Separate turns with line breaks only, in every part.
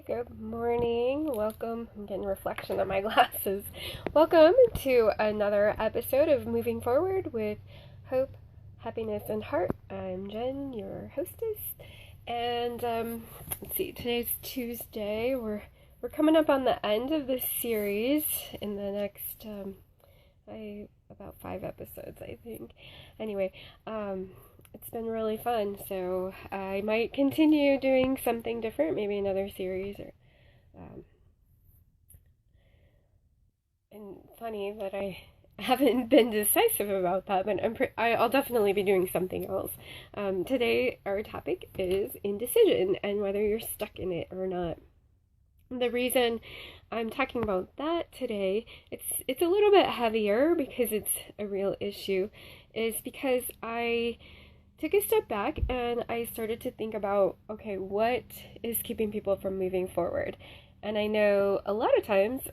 good morning. Welcome. I'm getting reflection on my glasses. Welcome to another episode of Moving Forward with Hope, Happiness, and Heart. I'm Jen, your hostess. And let's see, today's Tuesday. We're coming up on the end of this series in the next about 5 episodes, I think. Anyway, it's been really fun, so I might continue doing something different, maybe another series, or and funny that I haven't been decisive about that, but I'll definitely be doing something else. Today our topic is indecision and whether you're stuck in it or not. The reason I'm talking about that today, it's a little bit heavier because it's a real issue, is because I took a step back and I started to think about, okay, what is keeping people from moving forward? And I know a lot of times,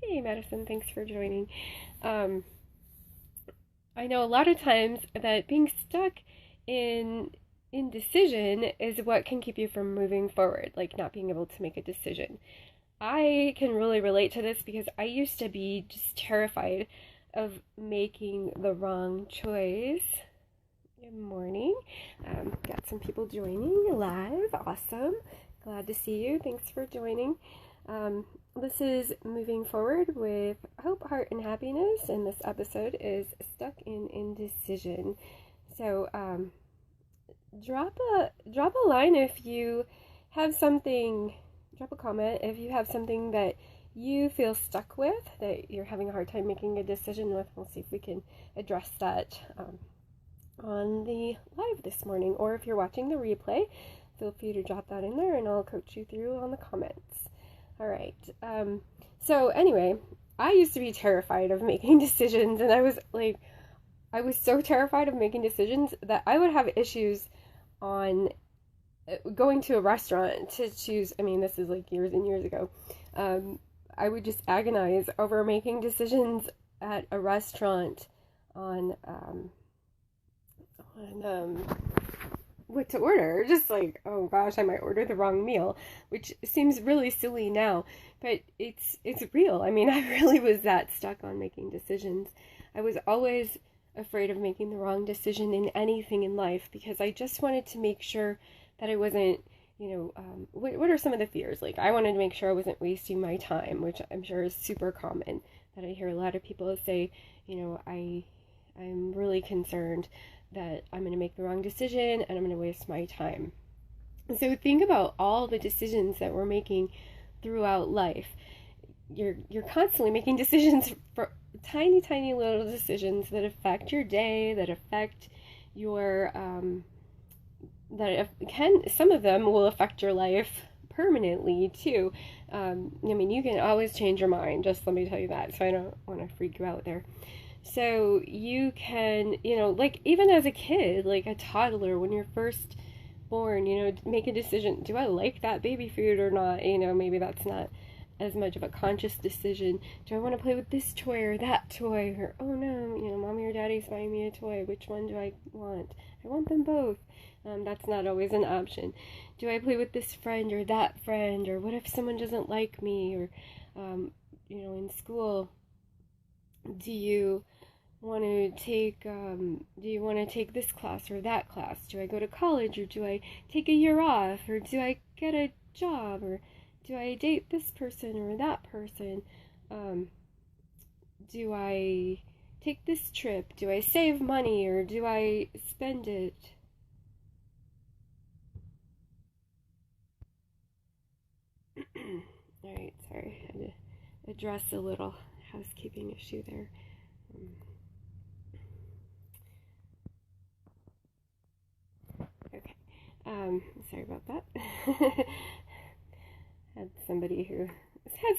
hey Madison, thanks for joining. I know a lot of times that being stuck in indecision is what can keep you from moving forward, like not being able to make a decision. I can really relate to this because I used to be just terrified of making the wrong choice. Good morning. Got some people joining live. Awesome. Glad to see you. Thanks for joining. This is Moving Forward with Hope, Heart, and Happiness, and this episode is Stuck in Indecision. So, drop a line if you have something, drop a comment if you have something that you feel stuck with, that you're having a hard time making a decision with. We'll see if we can address that on the live this morning, or if you're watching the replay, feel free to drop that in there and I'll coach you through on the comments. All right. So anyway, I used to be terrified of making decisions, and I was so terrified of making decisions that I would have issues on going to a restaurant to choose. I mean, this is like years and years ago. I would just agonize over making decisions at a restaurant on what to order. Just like, oh gosh, I might order the wrong meal, which seems really silly now, but it's real. I mean, I really was that stuck on making decisions. I was always afraid of making the wrong decision in anything in life because I just wanted to make sure that I wasn't, what are some of the fears? Like, I wanted to make sure I wasn't wasting my time, which I'm sure is super common, that I hear a lot of people say, I'm really concerned that I'm going to make the wrong decision and I'm going to waste my time. So think about all the decisions that we're making throughout life. You're constantly making decisions, for tiny little decisions that affect your day, that affect your some of them will affect your life permanently too. You can always change your mind, just let me tell you that, so I don't want to freak you out there. So you can, like even as a kid, like a toddler, when you're first born, make a decision. Do I like that baby food or not? Maybe that's not as much of a conscious decision. Do I want to play with this toy or that toy? Or, oh no, mommy or daddy's buying me a toy. Which one do I want? I want them both. That's not always an option. Do I play with this friend or that friend? Or what if someone doesn't like me? Or, in school, do you want to take this class or that class? Do I go to college, or do I take a year off, or do I get a job, or do I date this person or that person? Do I take this trip? Do I save money, or do I spend it? All right, sorry, I had to address a little housekeeping issue there. Okay, sorry about that. had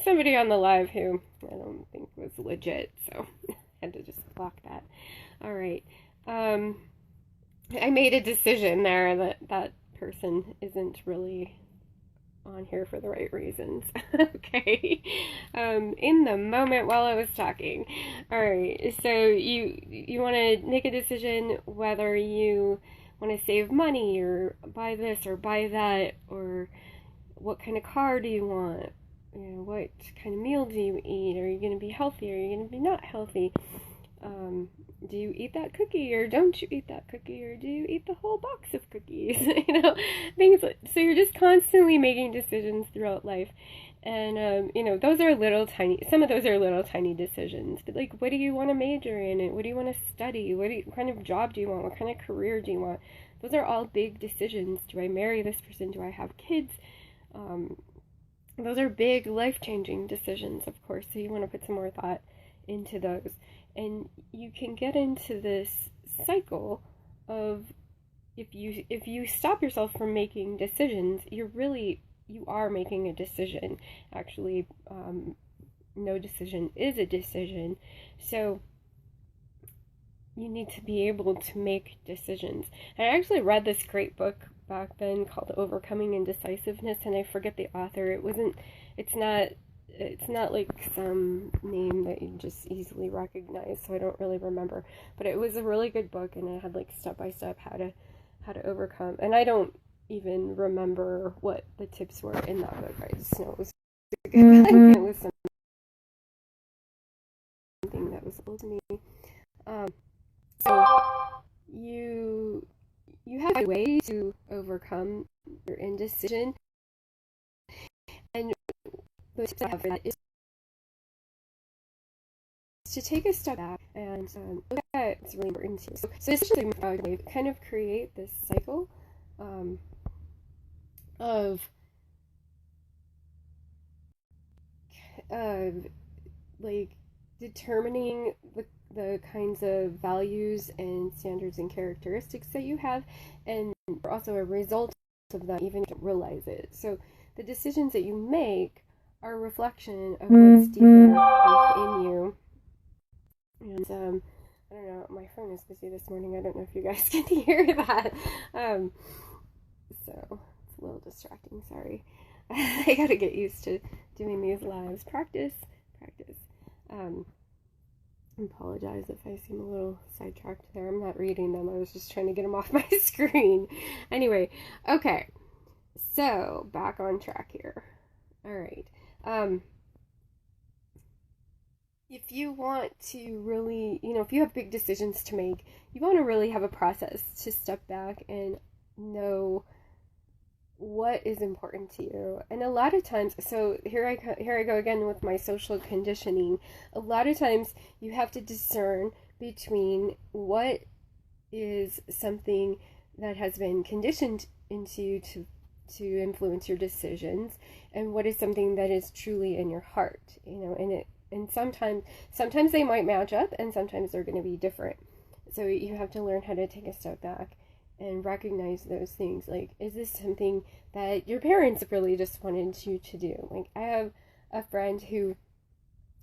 somebody on the live who I don't think was legit, so had to just block that. All right, I made a decision there that person isn't really on here for the right reasons. Okay. In the moment while I was talking. All right. So you want to make a decision whether you want to save money or buy this or buy that, or what kind of car do you want? What kind of meal do you eat? Are you going to be healthy? Are you going to be not healthy? Do you eat that cookie or don't you eat that cookie, or do you eat the whole box of cookies? Things like, so you're just constantly making decisions throughout life. And those are some of those are little tiny decisions. But like, what do you want to major in? And what do you want to study? What kind of job do you want? What kind of career do you want? Those are all big decisions. Do I marry this person? Do I have kids? Those are big life-changing decisions, of course. So you want to put some more thought into those. And you can get into this cycle of, if you stop yourself from making decisions, you are making a decision. Actually, no decision is a decision. So you need to be able to make decisions. And I actually read this great book back then called Overcoming Indecisiveness, and I forget the author. It's not like some name that you just easily recognize, so I don't really remember. But it was a really good book, and it had like step by step how to overcome. And I don't even remember what the tips were in that book. I just know it was a good book, and it was something that was able to me. So you have a way to overcome your indecision, and the tips I have for that is to take a step back and look at what's really important to you. So essentially, kind of create this cycle of like determining the kinds of values and standards and characteristics that you have, and also a result of that, even if you don't realize it. So the decisions that you make are a reflection of what's deeper within you. And I don't know, my phone is busy this morning. I don't know if you guys can hear that. So it's a little distracting, sorry. I gotta get used to doing these lives. Practice. I apologize if I seem a little sidetracked there. I'm not reading them. I was just trying to get them off my screen. Anyway, okay. So, back on track here. All right. If you want to really, if you have big decisions to make, you want to really have a process to step back and know what is important to you. And a lot of times, so here I go again with my social conditioning. A lot of times you have to discern between what is something that has been conditioned into you to influence your decisions, and what is something that is truly in your heart, and sometimes they might match up, and sometimes they're going to be different. So you have to learn how to take a step back and recognize those things. Like, is this something that your parents really just wanted you to do? Like, I have a friend who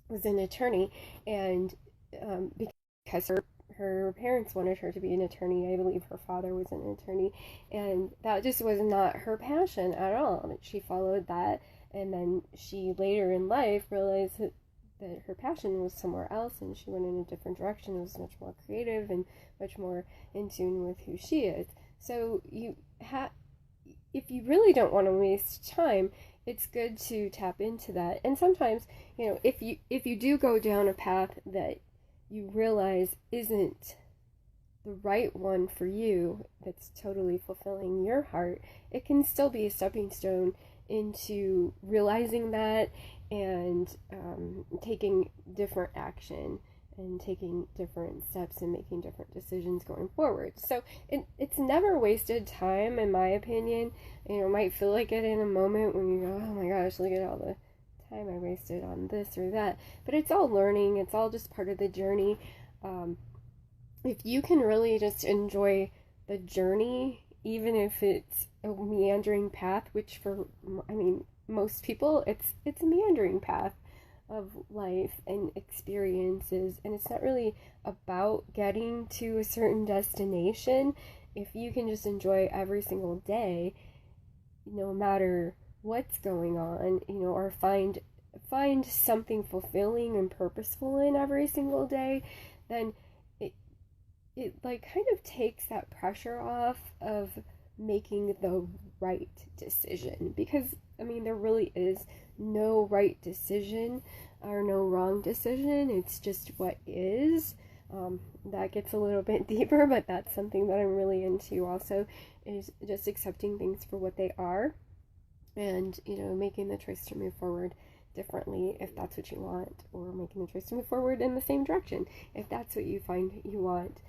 was an attorney, and because her parents wanted her to be an attorney, I believe her father was an attorney, and that just was not her passion at all. She followed that, and then she later in life realized that her passion was somewhere else, and she went in a different direction. It was much more creative and much more in tune with who she is. So if you really don't want to waste time, it's good to tap into that. And sometimes, if you do go down a path that you realize isn't the right one for you, that's totally fulfilling your heart, it can still be a stepping stone into realizing that, and taking different action and taking different steps and making different decisions going forward. So it's never wasted time, in my opinion. It might feel like it in a moment when you go, oh my gosh, look at all the time I wasted on this or that. But it's all learning. It's all just part of the journey. If you can really just enjoy the journey, even if it's a meandering path, which most people, it's a meandering path of life and experiences, and it's not really about getting to a certain destination. If you can just enjoy every single day, no matter what's going on, or find something fulfilling and purposeful in every single day, then it like kind of takes that pressure off of making the right decision. Because I mean, there really is no right decision or no wrong decision. It's just what is. That gets a little bit deeper, but that's something that I'm really into also, is just accepting things for what they are, and, making the choice to move forward differently if that's what you want, or making the choice to move forward in the same direction if that's what you find you want.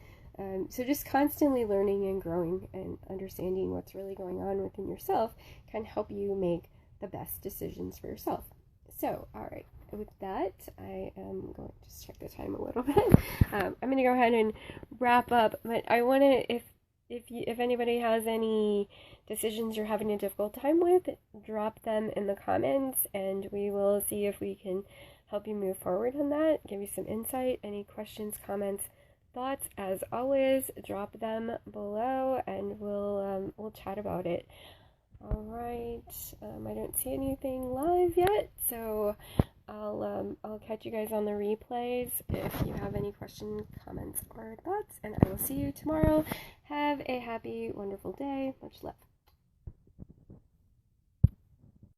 So just constantly learning and growing and understanding what's really going on within yourself can help you make the best decisions for yourself. So, all right, with that, I am going to just check the time a little bit. I'm going to go ahead and wrap up, but I want to, if anybody has any decisions you're having a difficult time with, drop them in the comments, and we will see if we can help you move forward on that, give you some insight. Any questions, comments, thoughts, as always, drop them below, and we'll chat about it. All right. I don't see anything live yet, so I'll catch you guys on the replays if you have any questions, comments, or thoughts, and I will see you tomorrow. Have a happy, wonderful day. Much love.